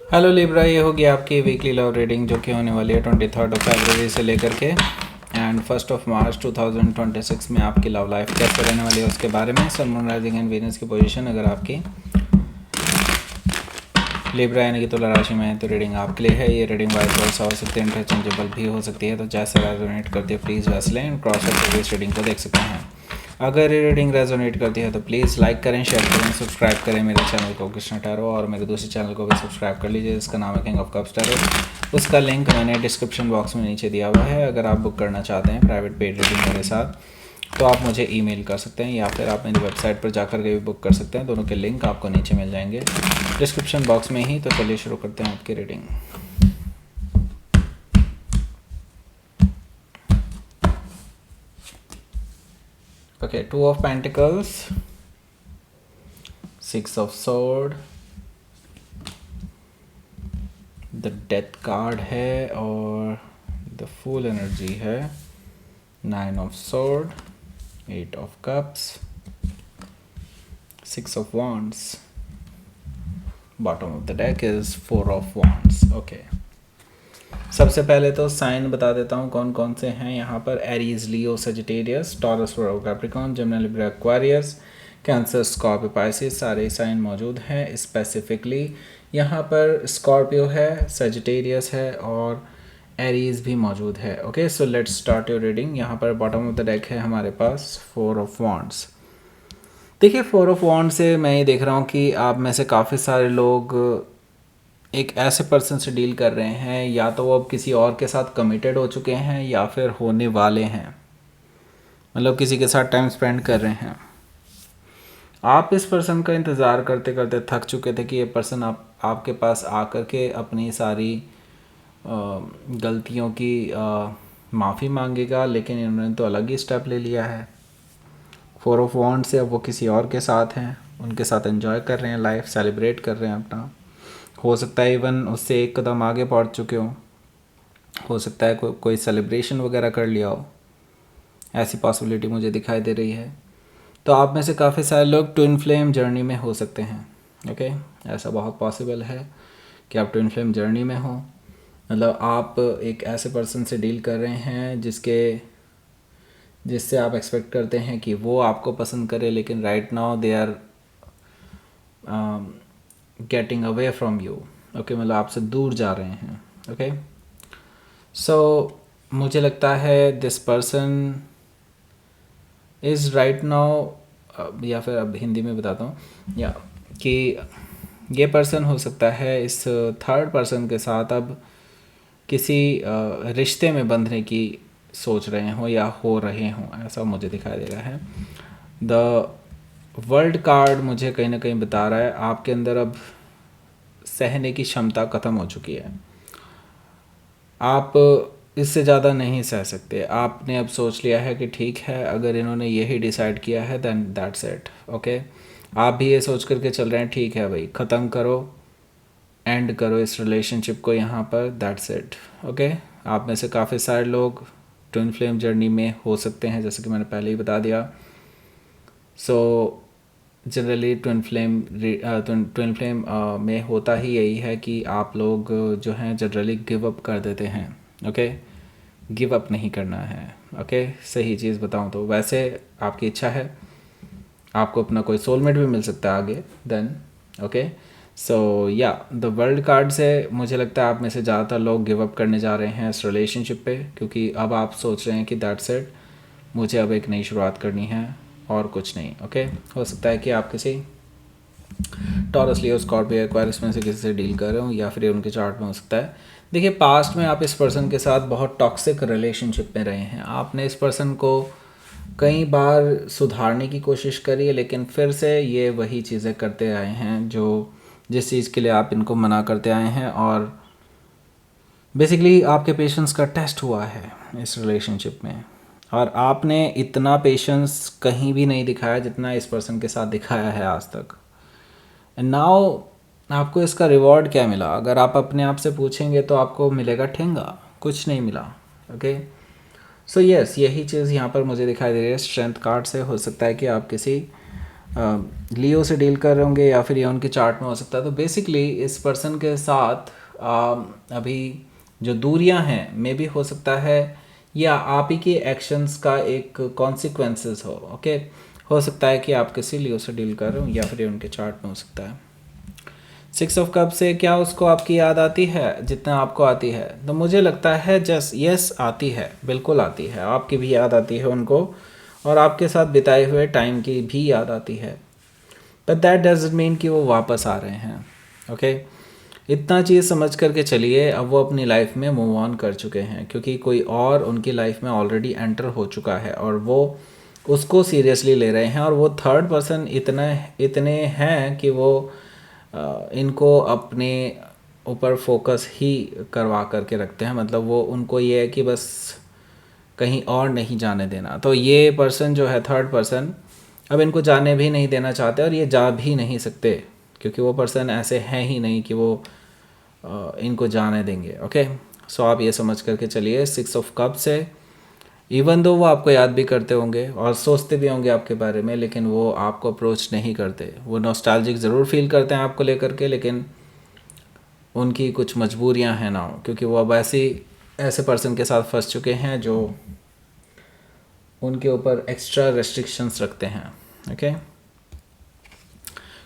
Hello Libra, ये होगी आपकी वीकली लव रीडिंग जो कि होने वाली है 23 से लेकर के एंड 1 मार्च 2026 में आपकी लव लाइफ कैसे रहने वाली है उसके बारे में। सन, मून, राइजिंग एंड वीनस की पोजीशन अगर आपकी लिब्रा यानी कि तुला राशि में है तो रीडिंग आपके लिए है। ये रीडिंग वाइज वर्सा हो सकती है, इंटरचेंजेबल भी हो सकती है, तो जैसे रेजोनेट करती है प्लीज़ वैसे लें एंड क्रॉस करके इस रीडिंग को देख सकते हैं। अगर ये रीडिंग रेजोनेट करती है तो प्लीज़ लाइक करें, शेयर करें, सब्सक्राइब करें मेरे चैनल को कृष्णा टैरो, और मेरे दूसरे चैनल को भी सब्सक्राइब कर लीजिए जिसका नाम है किंग ऑफ कप्स टैरो। उसका लिंक मैंने डिस्क्रिप्शन बॉक्स में नीचे दिया हुआ है। अगर आप बुक करना चाहते हैं प्राइवेट पेड रीडिंग मेरे साथ तो आप मुझे ईमेल कर सकते हैं या फिर आप मेरी वेबसाइट पर जाकर के भी बुक कर सकते हैं। दोनों के लिंक आपको नीचे मिल जाएंगे डिस्क्रिप्शन बॉक्स में ही। तो चलिए शुरू करते हैं आपकी reading. Okay, 2 of Pentacles, 6 of Sword, the death card है और द फुल एनर्जी है, 9 of Sword, 8 of Cups, 6 of Wands, bottom of the deck is 4 of Wands। Okay, सबसे पहले तो साइन बता देता हूँ कौन कौन से हैं यहाँ पर। Aries, Leo, Sagittarius, Taurus, Virgo, Capricorn, Gemini, Libra, Aquarius, Cancer, Scorpio, Pisces, सारे साइन मौजूद हैं। स्पेसिफिकली यहाँ पर स्कॉर्पियो है, सजिटेरियस है और एरीज भी मौजूद है। Okay, so let's start your reading. यहाँ पर बॉटम ऑफ द डेक है हमारे पास 4 of Wands। देखिए, 4 of Wands से मैं ये देख रहा हूँ कि आप में से काफ़ी सारे लोग एक ऐसे पर्सन से डील कर रहे हैं, या तो वो अब किसी और के साथ कमिटेड हो चुके हैं या फिर होने वाले हैं, मतलब किसी के साथ टाइम स्पेंड कर रहे हैं। आप इस पर्सन का इंतज़ार करते करते थक चुके थे कि ये पर्सन आपके पास आकर के अपनी सारी गलतियों की माफ़ी मांगेगा, लेकिन इन्होंने तो अलग ही स्टेप ले लिया है। 4 of Wands से अब वो किसी और के साथ हैं, उनके साथ एंजॉय कर रहे हैं, लाइफ सेलिब्रेट कर रहे हैं अपना। हो सकता है इवन उससे एक कदम आगे पहुंच चुके हो सकता है कोई सेलिब्रेशन वगैरह कर लिया हो, ऐसी पॉसिबिलिटी मुझे दिखाई दे रही है। तो आप में से काफ़ी सारे लोग ट्विन फ्लेम जर्नी में हो सकते हैं। ओके, ऐसा बहुत पॉसिबल है कि आप ट्विन फ्लेम जर्नी में हो, मतलब आप एक ऐसे पर्सन से डील कर रहे हैं जिससे आप एक्सपेक्ट करते हैं कि वो आपको पसंद करे, लेकिन right now they are getting away from you. Okay, मतलब आपसे दूर जा रहे हैं। ओके, सो मुझे लगता है this person is right now, या फिर अब हिंदी में बताता हूँ या कि ये पर्सन हो सकता है इस थर्ड पर्सन के साथ अब किसी रिश्ते में बंधने की सोच रहे हों या हो रहे हों, ऐसा मुझे दिखाई दे रहा है। द वर्ल्ड कार्ड मुझे कहीं ना कहीं बता रहा है आपके अंदर अब सहने की क्षमता ख़त्म हो चुकी है। आप इससे ज़्यादा नहीं सह सकते। आपने अब सोच लिया है कि ठीक है, अगर इन्होंने यही डिसाइड किया है देन दैट्स इट। ओके, आप भी ये सोच करके चल रहे हैं ठीक है भाई, ख़त्म करो, एंड करो इस रिलेशनशिप को यहाँ पर, दैट्स इट। ओके, आप में से काफ़ी सारे लोग ट्विन फ्लेम जर्नी में हो सकते हैं, जैसे कि मैंने पहले ही बता दिया। सो जनरली ट्विन फ्लेम में होता ही यही है कि आप लोग जो हैं जनरली गिव अप कर देते हैं। ओके, गिव अप नहीं करना है। ओके, सही चीज़ बताऊं तो वैसे आपकी इच्छा है, आपको अपना कोई सोलमेट भी मिल सकता है आगे देन। ओके, सो या द वर्ल्ड कार्ड से मुझे लगता है आप में से ज़्यादातर लोग गिव अप करने जा रहे हैं इस रिलेशनशिप पे, क्योंकि अब आप सोच रहे हैं कि दैट्स इट, मुझे अब एक नई शुरुआत करनी है और कुछ नहीं। ओके, हो सकता है कि आप किसी टॉरस, लियो, स्कॉर्पियो, एक्वारियस में से किसी से डील कर रहे हो, या फिर उनके चार्ट में हो सकता है। देखिए, पास्ट में आप इस पर्सन के साथ बहुत टॉक्सिक रिलेशनशिप में रहे हैं। आपने इस पर्सन को कई बार सुधारने की कोशिश करी है, लेकिन फिर से ये वही चीज़ें करते आए हैं जो जिस चीज़ के लिए आप इनको मना करते आए हैं, और बेसिकली आपके पेशेंस का टेस्ट हुआ है इस रिलेशनशिप में, और आपने इतना पेशेंस कहीं भी नहीं दिखाया जितना इस पर्सन के साथ दिखाया है आज तक। एंड नाउ आपको इसका रिवॉर्ड क्या मिला? अगर आप अपने आप से पूछेंगे तो आपको मिलेगा ठेंगा, कुछ नहीं मिला। ओके, सो यस, यही चीज़ यहाँ पर मुझे दिखाई दे रही है स्ट्रेंथ कार्ड से। हो सकता है कि आप किसी लियो से डील कर रहे होंगे या फिर ये उनके चार्ट में हो सकता है। तो बेसिकली इस पर्सन के साथ अभी जो दूरियां हैं मे भी हो सकता है या आप ही के एक्शंस का एक कॉन्सिक्वेंसेस हो। ओके, हो सकता है कि आप किसी लियो से डील कर रहे हो या फिर ये उनके चार्ट में हो सकता है। 6 ऑफ कप से क्या उसको आपकी याद आती है जितना आपको आती है? तो मुझे लगता है जस्ट यस आती है, बिल्कुल आती है, आपकी भी याद आती है उनको और आपके साथ बिताए हुए टाइम की भी याद आती है। बट दैट डजंट मीन कि वो वापस आ रहे हैं। ओके, इतना चीज़ समझ करके चलिए, अब वो अपनी लाइफ में मूव ऑन कर चुके हैं क्योंकि कोई और उनकी लाइफ में ऑलरेडी एंटर हो चुका है और वो उसको सीरियसली ले रहे हैं। और वो थर्ड पर्सन इतने हैं कि वो इनको अपने ऊपर फोकस ही करवा करके रखते हैं। मतलब वो उनको ये है कि बस कहीं और नहीं जाने देना। तो ये पर्सन जो है थर्ड पर्सन अब इनको जाने भी नहीं देना चाहते और ये जा भी नहीं सकते क्योंकि वो पर्सन ऐसे हैं ही नहीं कि वो इनको जाने देंगे। ओके, सो आप ये समझ करके चलिए 6 ऑफ कप से इवन दो वो आपको याद भी करते होंगे और सोचते भी होंगे आपके बारे में, लेकिन वो आपको अप्रोच नहीं करते। वो नॉस्टैल्जिक ज़रूर फील करते हैं आपको लेकर के, लेकिन उनकी कुछ मजबूरियां हैं ना, क्योंकि वो अब ऐसे पर्सन के साथ फंस चुके हैं जो उनके ऊपर एक्स्ट्रा रेस्ट्रिक्शंस रखते हैं। ओके,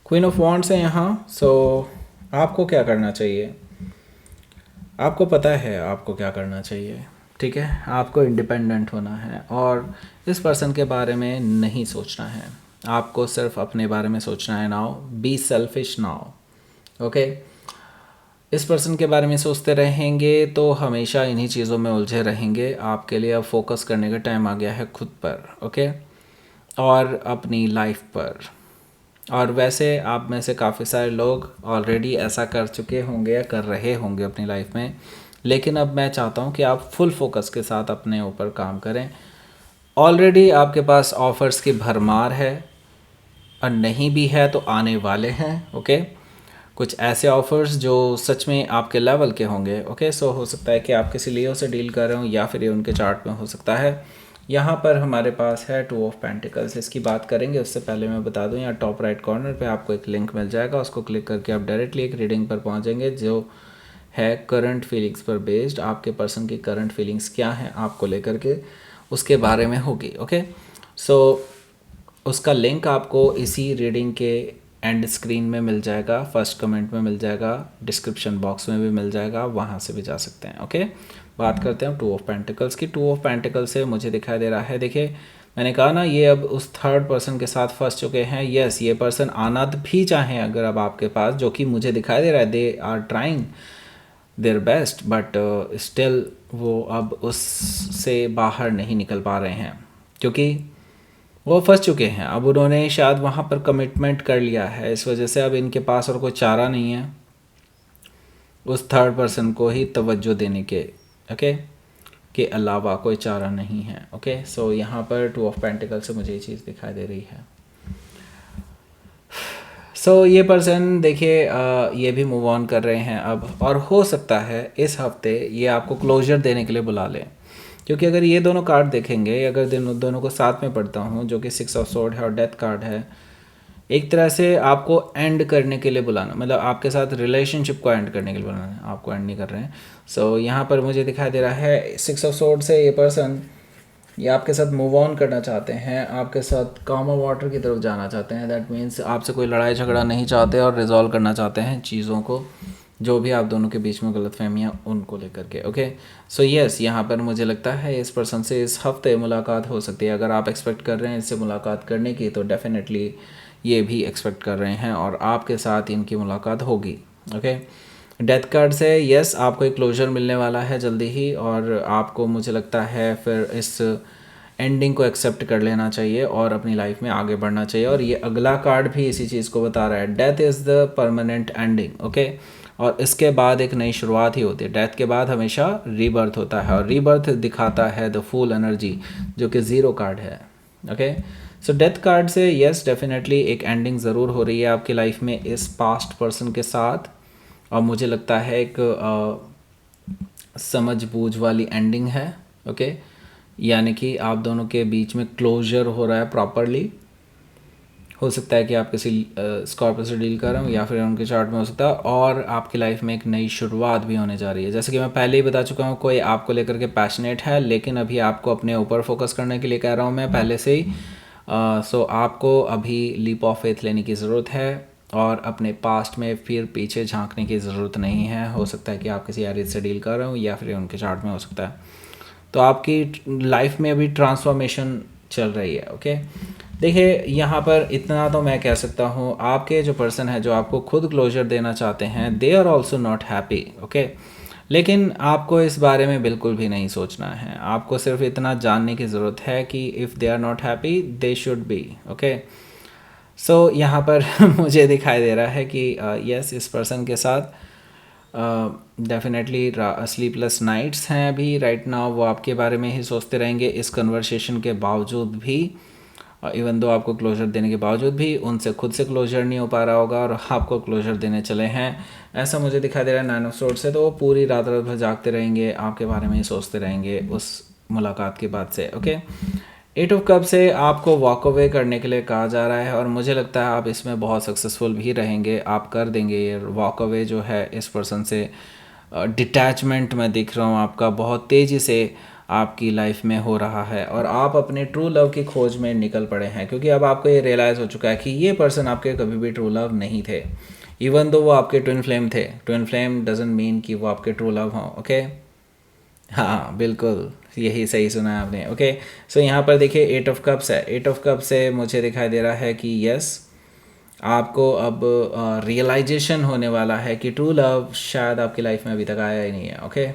क्वीन ऑफ वॉन्ड्स है यहाँ। सो आपको क्या करना चाहिए? आपको पता है आपको क्या करना चाहिए, ठीक है? आपको इंडिपेंडेंट होना है और इस पर्सन के बारे में नहीं सोचना है। आपको सिर्फ अपने बारे में सोचना है। Now be selfish now. Okay, इस पर्सन के बारे में सोचते रहेंगे तो हमेशा इन्हीं चीज़ों में उलझे रहेंगे। आपके लिए अब फोकस करने का टाइम आ गया है खुद पर। ओके, और अपनी लाइफ पर। और वैसे आप में से काफ़ी सारे लोग ऑलरेडी ऐसा कर चुके होंगे या कर रहे होंगे अपनी लाइफ में, लेकिन अब मैं चाहता हूँ कि आप फुल फोकस के साथ अपने ऊपर काम करें। ऑलरेडी आपके पास ऑफ़र्स की भरमार है और नहीं भी है तो आने वाले हैं। ओके, कुछ ऐसे ऑफ़र्स जो सच में आपके लेवल के होंगे। ओके, सो हो सकता है कि आप किसी लियो से डील कर रहे हो या फिर ये उनके चार्ट में हो सकता है। यहाँ पर हमारे पास है 2 ऑफ पेंटिकल्स, इसकी बात करेंगे। उससे पहले मैं बता दूँ, यहाँ टॉप राइट कॉर्नर पे आपको एक लिंक मिल जाएगा, उसको क्लिक करके आप डायरेक्टली एक रीडिंग पर पहुँचेंगे जो है करंट फीलिंग्स पर बेस्ड। आपके पर्सन की करंट फीलिंग्स क्या हैं आपको लेकर के, उसके बारे में होगी। ओके, सो उसका लिंक आपको इसी रीडिंग के एंड स्क्रीन में मिल जाएगा, फर्स्ट कमेंट में मिल जाएगा, डिस्क्रिप्शन बॉक्स में भी मिल जाएगा, वहाँ से भी जा सकते हैं। ओके, बात करते हैं 2 ऑफ पेंटिकल्स की। 2 ऑफ पेंटिकल्स से मुझे दिखाई दे रहा है, देखिए मैंने कहा ना ये अब उस थर्ड पर्सन के साथ फंस चुके हैं। यस, ये पर्सन आना भी चाहें अगर अब आपके पास, जो कि मुझे दिखाई दे रहा है they are trying their best, but still वो अब उससे बाहर नहीं निकल पा रहे हैं क्योंकि वो फंस चुके हैं। अब उन्होंने शायद वहाँ पर कमिटमेंट कर लिया है, इस वजह से अब इनके पास और कोई चारा नहीं है उस थर्ड पर्सन को ही तवज्जो देने के। ओके, के अलावा कोई चारा नहीं है। ओके, सो यहाँ पर 2 ऑफ पेंटिकल से मुझे ये चीज़ दिखाई दे रही है। सो ये पर्सन देखिए ये भी मूव ऑन कर रहे हैं अब, और हो सकता है इस हफ्ते ये आपको क्लोजर देने के लिए बुला लें, क्योंकि अगर ये दोनों कार्ड देखेंगे, अगर दोनों को साथ में पढ़ता हूँ जो कि 6 ऑफ सोर्ड है और डेथ कार्ड है, एक तरह से आपको एंड करने के लिए बुलाना, मतलब आपके साथ रिलेशनशिप को एंड करने के लिए बुलाना है, आपको एंड नहीं कर रहे हैं। सो यहाँ पर मुझे दिखाई दे रहा है 6 ऑफ सोर्ड से ये पर्सन ये आपके साथ मूव ऑन करना चाहते हैं, आपके साथ कामर वाटर की तरफ जाना चाहते हैं। दैट मीन्स आपसे कोई लड़ाई झगड़ा नहीं चाहते और रिजॉल्व करना चाहते हैं चीज़ों को, जो भी आप दोनों के बीच में गलतफहमियां उनको लेकर के। ओके, सो यस, यहाँ पर मुझे लगता है इस पर्सन से इस हफ्ते मुलाकात हो सकती है। अगर आप एक्सपेक्ट कर रहे हैं इससे मुलाकात करने की, तो डेफिनेटली ये भी एक्सपेक्ट कर रहे हैं और आपके साथ इनकी मुलाकात होगी। ओके, डेथ कार्ड से यस, आपको एक क्लोजर मिलने वाला है जल्दी ही, और आपको मुझे लगता है फिर इस एंडिंग को एक्सेप्ट कर लेना चाहिए और अपनी लाइफ में आगे बढ़ना चाहिए। और ये अगला कार्ड भी इसी चीज़ को बता रहा है, death is the permanent ending. Okay, और इसके बाद एक नई शुरुआत ही होती है। डेथ के बाद हमेशा रीबर्थ होता है और रीबर्थ दिखाता है द फुल एनर्जी, जो कि 0 कार्ड है। ओके, सो डेथ कार्ड से यस, डेफिनेटली एक एंडिंग ज़रूर हो रही है आपकी लाइफ में इस पास्ट पर्सन के साथ, और मुझे लगता है एक समझ बूझ वाली एंडिंग है। ओके, यानी कि आप दोनों के बीच में क्लोजर हो रहा है प्रॉपरली, हो सकता है कि आप किसी स्कॉर्पियो से डील कर रहे हो या फिर उनके चार्ट में हो सकता है, और आपकी लाइफ में एक नई शुरुआत भी होने जा रही है। जैसे कि मैं पहले ही बता चुका हूँ, कोई आपको लेकर के पैशनेट है, लेकिन अभी आपको अपने ऊपर फोकस करने के लिए कह रहा हूँ मैं पहले से ही। सो आपको अभी लीप ऑफ फेथ लेने की ज़रूरत है और अपने पास्ट में फिर पीछे झांकने की ज़रूरत नहीं है। हो सकता है कि आप किसी एरिथ से डील कर रहे हो या फिर उनके चार्ट में हो सकता है। तो आपकी लाइफ में अभी ट्रांसफॉर्मेशन चल रही है। ओके, देखिए यहाँ पर इतना तो मैं कह सकता हूँ, आपके जो पर्सन है जो आपको खुद क्लोजर देना चाहते हैं, they are also not happy. Okay, लेकिन आपको इस बारे में बिल्कुल भी नहीं सोचना है। आपको सिर्फ इतना जानने की ज़रूरत है कि if they are not happy they should be. Okay, so यहाँ पर मुझे दिखाई दे रहा है कि यस इस पर्सन के साथ डेफिनेटली स्लीपलेस नाइट्स हैं अभी राइट नाउ। वो आपके बारे में ही सोचते रहेंगे इस कन्वर्सेशन के बावजूद भी, इवन दो आपको क्लोजर देने के बावजूद भी उनसे खुद से क्लोजर नहीं हो पा रहा होगा और आपको क्लोजर देने चले हैं, ऐसा मुझे दिखाई दे रहा है 9 ऑफ सोर्ड्स से। तो वो पूरी रात रात भर जागते रहेंगे, आपके बारे में ही सोचते रहेंगे उस मुलाकात के बाद से। ओके, 8 ऑफ कप से आपको वॉक अवे करने के लिए कहा जा रहा है और मुझे लगता है आप इसमें बहुत सक्सेसफुल भी रहेंगे। आप कर देंगे ये वॉक अवे जो है इस पर्सन से। डिटैचमेंट मैं दिख रहा हूँ आपका बहुत तेज़ी से आपकी लाइफ में हो रहा है और आप अपने ट्रू लव की खोज में निकल पड़े हैं, क्योंकि अब आपको ये रियलाइज़ हो चुका है कि ये पर्सन आपके कभी भी ट्रू लव नहीं थे। इवन दो वो आपके ट्विन फ्लेम थे, ट्विन फ्लेम डजंट मीन कि वो आपके ट्रू लव हों। ओके, हाँ बिल्कुल यही सही सुना है आपने। ओके, सो यहाँ पर देखिए 8 ऑफ कप्स है। 8 ऑफ कप से मुझे दिखाई दे रहा है कि यस आपको अब रियलाइजेशन होने वाला है कि ट्रू लव शायद आपकी लाइफ में अभी तक आया ही नहीं है। ओके,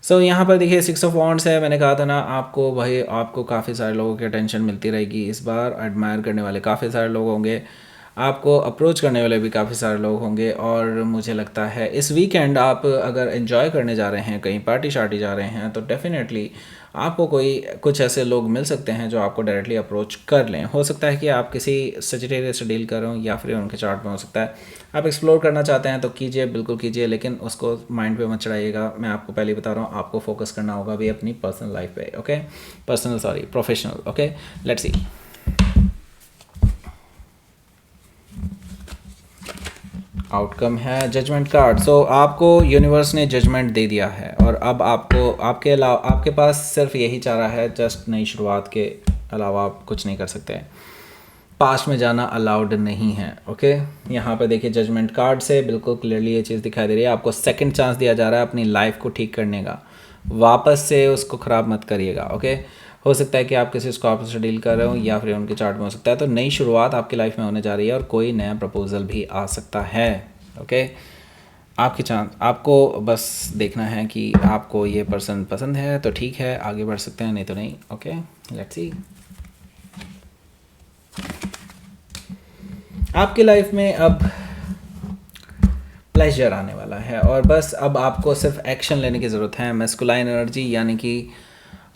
सो यहाँ पर देखिए 6 ऑफ वॉन्ड्स है। मैंने कहा था ना आपको, भाई आपको काफ़ी सारे लोगों की अटेंशन मिलती रहेगी इस बार। एडमायर करने वाले काफ़ी सारे लोग होंगे, आपको अप्रोच करने वाले भी काफ़ी सारे लोग होंगे और मुझे लगता है इस वीकेंड आप अगर एंजॉय करने जा रहे हैं, कहीं पार्टी शार्टी जा रहे हैं, तो डेफिनेटली आपको कुछ ऐसे लोग मिल सकते हैं जो आपको डायरेक्टली अप्रोच कर लें। हो सकता है कि आप किसी सजिटेरियस से डील कर रहे हो या फिर उनके चार्ट में हो सकता है आप एक्सप्लोर करना चाहते हैं तो कीजिए, बिल्कुल कीजिए, लेकिन उसको माइंड पे मत चढ़ाइएगा। मैं आपको पहले ही बता रहा हूँ, आपको फोकस करना होगा भी अपनी पर्सनल लाइफ पे। Okay, professional. Okay, let's see. Outcome है जजमेंट कार्ड। सो आपको यूनिवर्स ने जजमेंट दे दिया है और अब आपको आपके पास सिर्फ यही चाह रहा है, जस्ट नई शुरुआत के अलावा आप कुछ नहीं कर सकते। पास्ट में जाना अलाउड नहीं है। ओके, यहाँ पे देखिए जजमेंट कार्ड से बिल्कुल क्लियरली ये चीज़ दिखाई दे रही है। आपको सेकंड चांस दिया जा रहा है अपनी लाइफ को ठीक करने का, वापस से उसको ख़राब मत करिएगा। ओके, हो सकता है कि आप किसी स्कॉर्पियो से डील कर रहे हो या फिर उनके चार्ट में हो सकता है, तो नई शुरुआत आपकी लाइफ में होने जा रही है और कोई नया प्रपोजल भी आ सकता है। ओके, आपकी चांस, आपको बस देखना है कि आपको ये पर्सन पसंद है तो ठीक है, आगे बढ़ सकते हैं, नहीं तो नहीं। Okay, let's see. आपकी लाइफ में अब प्लेजर आने वाला है और बस अब आपको सिर्फ एक्शन लेने की ज़रूरत है। मैस्कुलाइन एनर्जी, यानी कि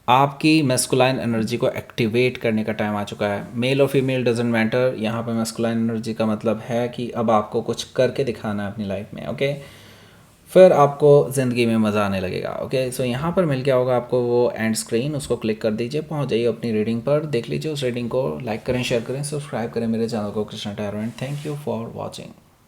आपकी मैस्कुलाइन एनर्जी को एक्टिवेट करने का टाइम आ चुका है। मेल और फीमेल डजेंट मैटर, यहाँ पे मैस्कुलाइन एनर्जी का मतलब है कि अब आपको कुछ करके दिखाना है अपनी लाइफ में। ओके, फिर आपको ज़िंदगी में मज़ा आने लगेगा। ओके, सो यहाँ पर मिल गया होगा आपको वो एंड स्क्रीन, उसको क्लिक कर दीजिए, पहुँच जाइए अपनी रीडिंग पर, देख लीजिए उस रीडिंग को, लाइक करें, शेयर करें, सब्सक्राइब करें मेरे चैनल को Krishna tarot and thank you for watching.